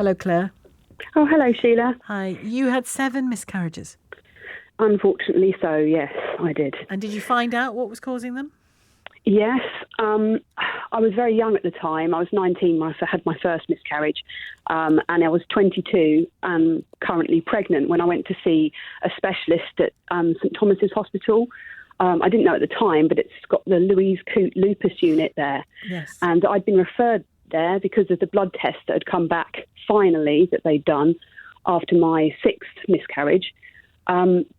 Hello, Claire. Oh, hello, Sheila. Hi. You had 7 miscarriages. Unfortunately so, yes, I did. And did you find out what was causing them? Yes, I was very young at the time. I was 19 when I had my first miscarriage, and I was 22 and currently pregnant when I went to see a specialist at St Thomas's Hospital. I didn't know at the time, but it's got the Louise Coote lupus unit there. Yes. And I'd been referred there because of the blood test that had come back finally that they'd done after my 6th miscarriage,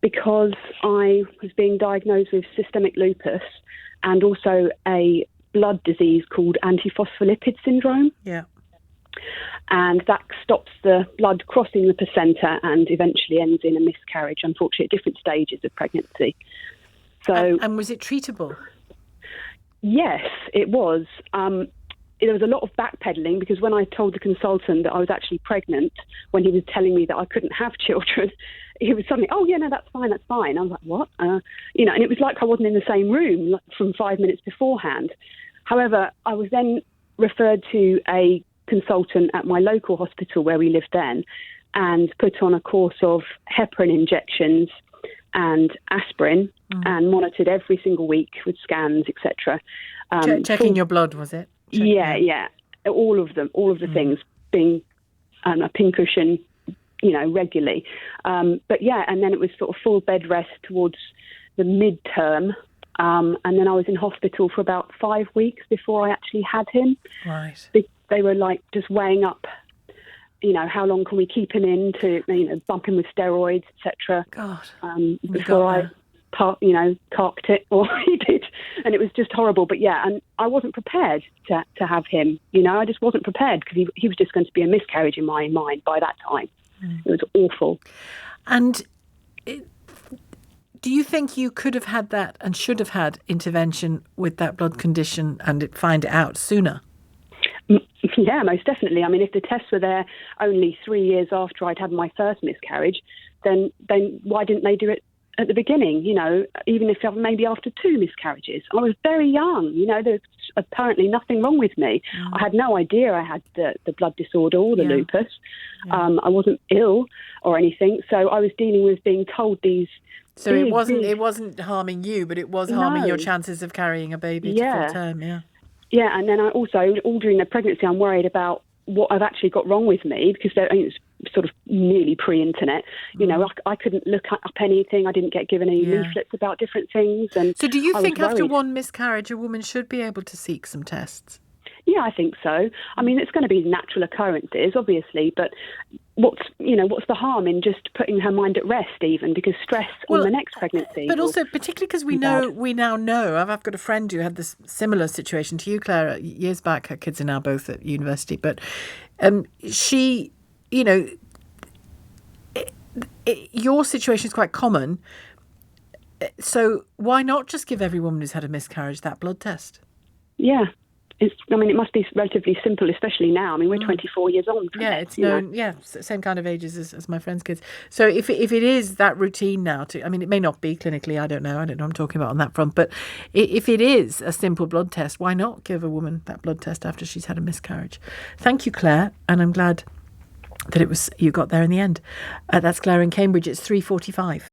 because I was being diagnosed with systemic lupus and also a blood disease called antiphospholipid syndrome. Yeah. And that stops the blood crossing the placenta and eventually ends in a miscarriage, unfortunately, at different stages of pregnancy. So, and was it treatable? Yes, it was. There was a lot of backpedaling because when I told the consultant that I was actually pregnant, when he was telling me that I couldn't have children, he was suddenly, oh, yeah, no, that's fine. I was like, what? And it was like I wasn't in the same room from 5 minutes beforehand. However, I was then referred to a consultant at my local hospital where we lived then and put on a course of heparin injections and aspirin and monitored every single week with scans, etc. Checking your blood, was it? Yeah. All of the things, being a pincushion, regularly. But yeah, and then it was sort of full bed rest towards the midterm. And then I was in hospital for about 5 weeks before I actually had him. Right. They were like just weighing up, how long can we keep him in to, bump him with steroids, etc. God. Before I carked it, or he did. And it was just horrible. But yeah, and I wasn't prepared to have him. I just wasn't prepared because he was just going to be a miscarriage in my mind by that time. It was awful. And do you think you could have had that and should have had intervention with that blood condition and find it out sooner? Yeah, most definitely. I mean, if the tests were there only 3 years after I'd had my first miscarriage, then why didn't they do it at the beginning? Even if maybe after 2 miscarriages. I was very young. There's apparently nothing wrong with me. I had no idea I had the blood disorder or the lupus. Yeah. I wasn't ill or anything, so I was dealing with being told these. So it wasn't harming you, but it was harming your chances of carrying a baby to full term. Yeah. Yeah, and then I also, all during the pregnancy, I'm worried about what I've actually got wrong with me because it's sort of nearly pre-internet. I couldn't look up anything. I didn't get given any leaflets about different things. And so do you think after one miscarriage, a woman should be able to seek some tests? Yeah, I think so. I mean, it's going to be natural occurrences, obviously, but what's the harm in just putting her mind at rest, even because stress on the next pregnancy. But also, particularly because we now know. I've got a friend who had this similar situation to you, Claire, years back. Her kids are now both at university, but she, your situation is quite common. So why not just give every woman who's had a miscarriage that blood test? Yeah. It must be relatively simple, especially now. I mean, we're 24 years old. Yeah, it's known. Yeah, same kind of ages as my friend's kids. So if it is that routine now, it may not be clinically. I don't know what I'm talking about on that front. But if it is a simple blood test, why not give a woman that blood test after she's had a miscarriage? Thank you, Claire, and I'm glad that you got there in the end. That's Claire in Cambridge. It's 3:45.